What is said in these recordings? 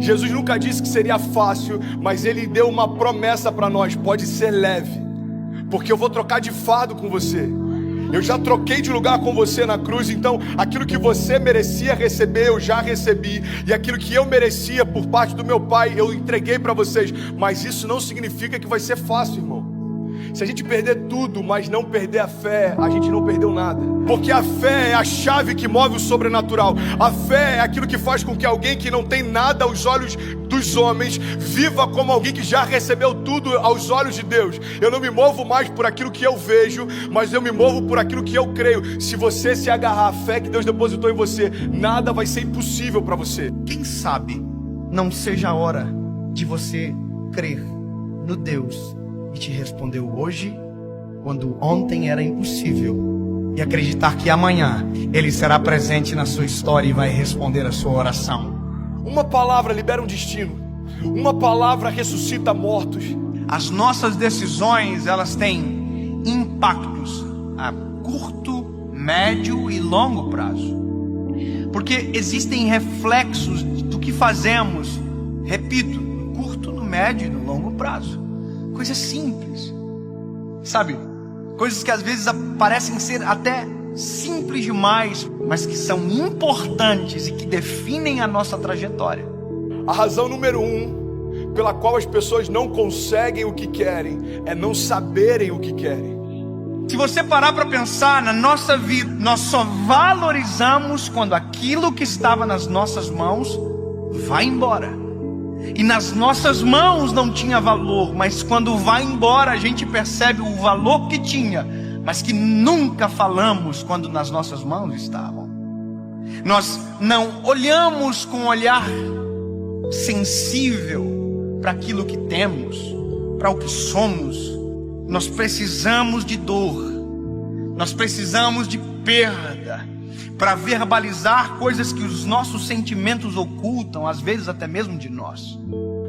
Jesus nunca disse que seria fácil, mas Ele deu uma promessa para nós: pode ser leve, porque eu vou trocar de fardo com você. Eu já troquei de lugar com você na cruz, então aquilo que você merecia receber, eu já recebi. E aquilo que eu merecia por parte do meu Pai, eu entreguei para vocês. Mas isso não significa que vai ser fácil, irmão. Se a gente perder tudo, mas não perder a fé, a gente não perdeu nada. Porque a fé é a chave que move o sobrenatural. A fé é aquilo que faz com que alguém que não tem nada aos olhos dos homens viva como alguém que já recebeu tudo aos olhos de Deus. Eu não me movo mais por aquilo que eu vejo, mas eu me movo por aquilo que eu creio. Se você se agarrar à fé que Deus depositou em você, nada vai ser impossível para você. Quem sabe não seja a hora de você crer no Deus que te respondeu hoje, quando ontem era impossível, e acreditar que amanhã Ele será presente na sua história e vai responder a sua oração. Uma palavra libera um destino. Uma palavra ressuscita mortos. As nossas decisões, elas têm impactos a curto, médio e longo prazo. Porque existem reflexos do que fazemos, repito, no curto, no médio e no longo prazo. Coisas simples, sabe? Coisas que às vezes parecem ser até simples demais, mas que são importantes e que definem a nossa trajetória. A razão número 1 pela qual as pessoas não conseguem o que querem é não saberem o que querem. Se você parar para pensar na nossa vida, nós só valorizamos quando aquilo que estava nas nossas mãos vai embora. E nas nossas mãos não tinha valor, mas quando vai embora a gente percebe o valor que tinha, mas que nunca falamos quando nas nossas mãos estavam. Nós não olhamos com um olhar sensível para aquilo que temos, para o que somos. Nós precisamos de dor, nós precisamos de perda, para verbalizar coisas que os nossos sentimentos ocultam, às vezes até mesmo de nós.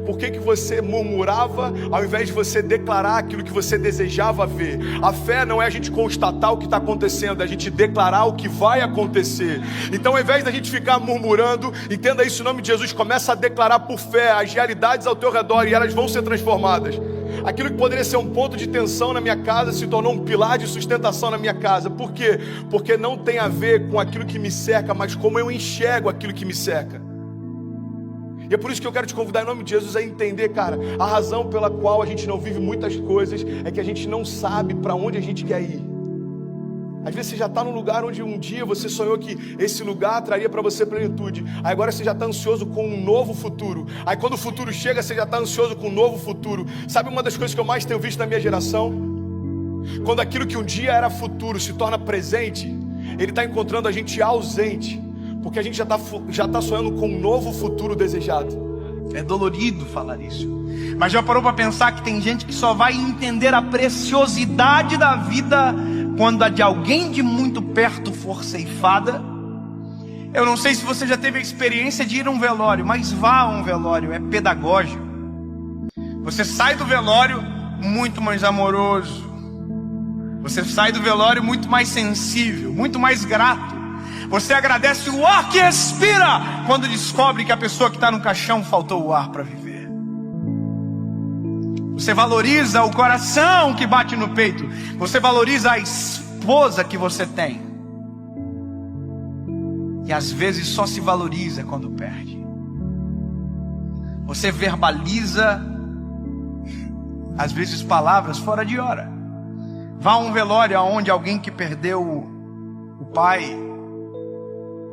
Por que você murmurava ao invés de você declarar aquilo que você desejava ver? A fé não é a gente constatar o que está acontecendo, é a gente declarar o que vai acontecer. Então, ao invés da gente ficar murmurando, entenda isso em nome de Jesus, começa a declarar por fé as realidades ao teu redor e elas vão ser transformadas. Aquilo que poderia ser um ponto de tensão na minha casa se tornou um pilar de sustentação na minha casa. Por quê? Porque não tem a ver com aquilo que me cerca, mas como eu enxergo aquilo que me cerca. E é por isso que eu quero te convidar em nome de Jesus a entender, cara, a razão pela qual a gente não vive muitas coisas é que a gente não sabe para onde a gente quer ir. Às vezes você já está num lugar onde um dia você sonhou que esse lugar traria para você plenitude. Aí agora você já está ansioso com um novo futuro. Aí quando o futuro chega, você já está ansioso com um novo futuro. Sabe uma das coisas que eu mais tenho visto na minha geração? Quando aquilo que um dia era futuro se torna presente, ele está encontrando a gente ausente. Porque a gente já tá sonhando com um novo futuro desejado. É dolorido falar isso, mas já parou para pensar que tem gente que só vai entender a preciosidade da vida quando a de alguém de muito perto for ceifada? Eu não sei se você já teve a experiência de ir a um velório, mas vá a um velório, é pedagógico. Você sai do velório muito mais amoroso. Você sai do velório muito mais sensível, muito mais grato. Você agradece o ar que respira quando descobre que a pessoa que está no caixão faltou o ar para viver. Você valoriza o coração que bate no peito. Você valoriza a esposa que você tem. E às vezes só se valoriza quando perde. Você verbaliza, às vezes, palavras fora de hora. Vá a um velório onde alguém que perdeu o pai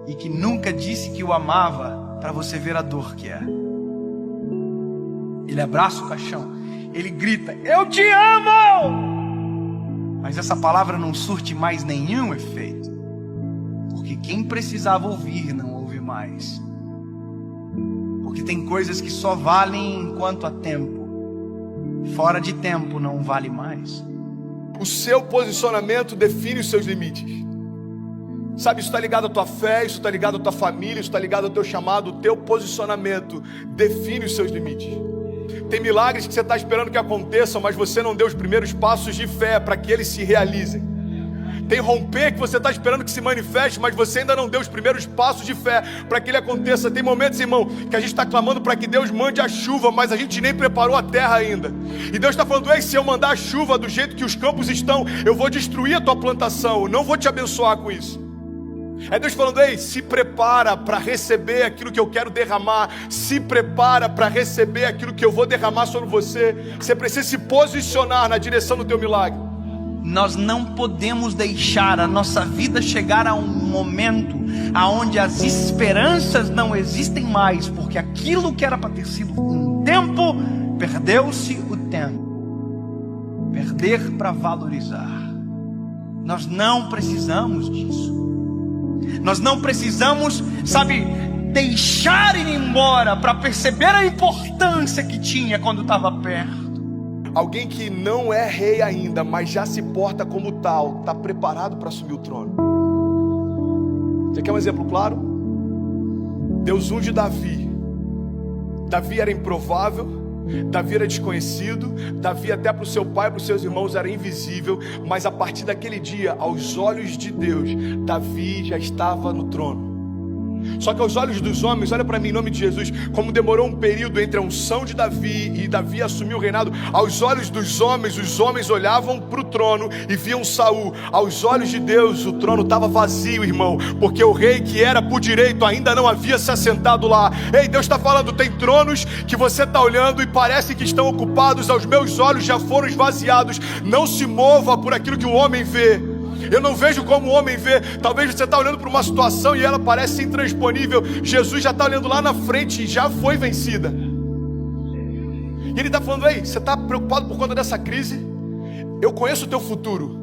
e que nunca disse que o amava, para você ver a dor que é. Ele abraça o caixão, ele grita: eu te amo! Mas essa palavra não surte mais nenhum efeito, porque quem precisava ouvir não ouve mais. Porque tem coisas que só valem enquanto há tempo, fora de tempo não vale mais. O seu posicionamento define os seus limites. Sabe, isso está ligado à tua fé, isso está ligado à tua família, isso está ligado ao teu chamado. O teu posicionamento define os seus limites. Tem milagres que você está esperando que aconteçam, mas você não deu os primeiros passos de fé para que eles se realizem. Tem romper que você está esperando que se manifeste, mas você ainda não deu os primeiros passos de fé para que ele aconteça. Tem momentos, irmão, que a gente está clamando para que Deus mande a chuva, mas a gente nem preparou a terra ainda. E Deus está falando: ei, se eu mandar a chuva do jeito que os campos estão, eu vou destruir a tua plantação, eu não vou te abençoar com isso. É Deus falando: ei, se prepara para receber aquilo que eu quero derramar. Se prepara para receber aquilo que eu vou derramar sobre você. Você precisa se posicionar na direção do teu milagre. Nós não podemos deixar a nossa vida chegar a um momento aonde as esperanças não existem mais, porque aquilo que era para ter sido um tempo, perdeu-se o tempo. Perder para valorizar. Nós não precisamos disso. Nós não precisamos, deixar ir embora para perceber a importância que tinha quando estava perto. Alguém que não é rei ainda, mas já se porta como tal, está preparado para assumir o trono. Você quer um exemplo claro? Deus unge Davi. Davi era improvável, Davi era desconhecido, Davi até para o seu pai e para os seus irmãos era invisível, mas a partir daquele dia, aos olhos de Deus, Davi já estava no trono. Só que aos olhos dos homens, olha para mim em nome de Jesus, como demorou um período entre a unção de Davi e Davi assumir o reinado. Aos olhos dos homens, os homens olhavam para o trono e viam Saul. Aos olhos de Deus, o trono estava vazio, irmão, porque o rei que era por direito ainda não havia se assentado lá. Ei, Deus está falando: tem tronos que você está olhando e parece que estão ocupados, aos meus olhos já foram esvaziados. Não se mova por aquilo que o homem vê. Eu não vejo como o homem vê. Talvez você está olhando para uma situação e ela parece intransponível. Jesus já está olhando lá na frente e já foi vencida. E ele está falando: ei, você está preocupado por conta dessa crise? Eu conheço o teu futuro.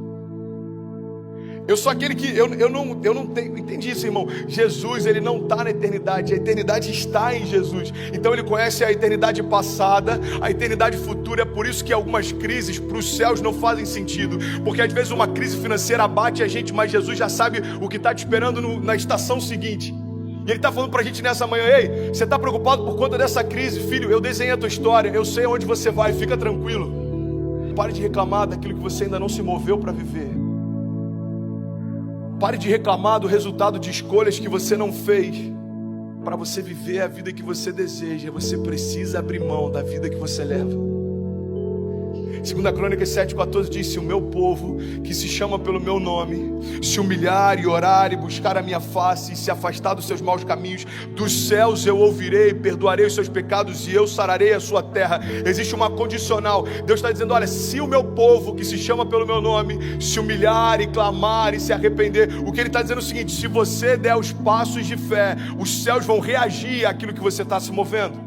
Eu sou aquele que, eu não tenho, entendi isso, irmão. Jesus, ele não está na eternidade, a eternidade está em Jesus. Então ele conhece a eternidade passada, a eternidade futura. É por isso que algumas crises para os céus não fazem sentido, porque às vezes uma crise financeira abate a gente, mas Jesus já sabe o que está te esperando na estação seguinte. E ele está falando para a gente nessa manhã: ei, você está preocupado por conta dessa crise? Filho, eu desenhei a tua história, eu sei aonde você vai, fica tranquilo. Pare de reclamar daquilo que você ainda não se moveu para viver. Pare de reclamar do resultado de escolhas que você não fez. Para você viver a vida que você deseja, você precisa abrir mão da vida que você leva. 2 Crônicas 7,14 diz: se o meu povo, que se chama pelo meu nome, se humilhar e orar e buscar a minha face e se afastar dos seus maus caminhos, dos céus eu ouvirei, perdoarei os seus pecados e eu sararei a sua terra. Existe uma condicional. Deus está dizendo: olha, se o meu povo, que se chama pelo meu nome, se humilhar e clamar e se arrepender, o que ele está dizendo é o seguinte: se você der os passos de fé, os céus vão reagir àquilo que você está se movendo.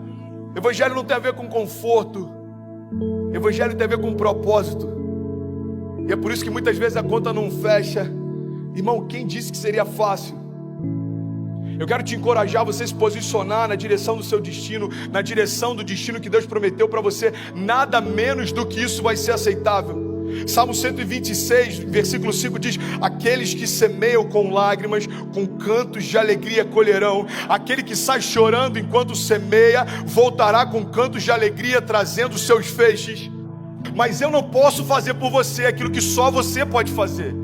Evangelho não tem a ver com conforto. Evangelho tem a ver com propósito. E é por isso que muitas vezes a conta não fecha. Irmão, quem disse que seria fácil? Eu quero te encorajar a você se posicionar na direção do seu destino, na direção do destino que Deus prometeu para você. Nada menos do que isso vai ser aceitável. Salmo 126, versículo 5 diz: aqueles que semeiam com lágrimas, com cantos de alegria colherão. Aquele que sai chorando enquanto semeia, voltará com cantos de alegria, trazendo seus feixes. Mas eu não posso fazer por você aquilo que só você pode fazer.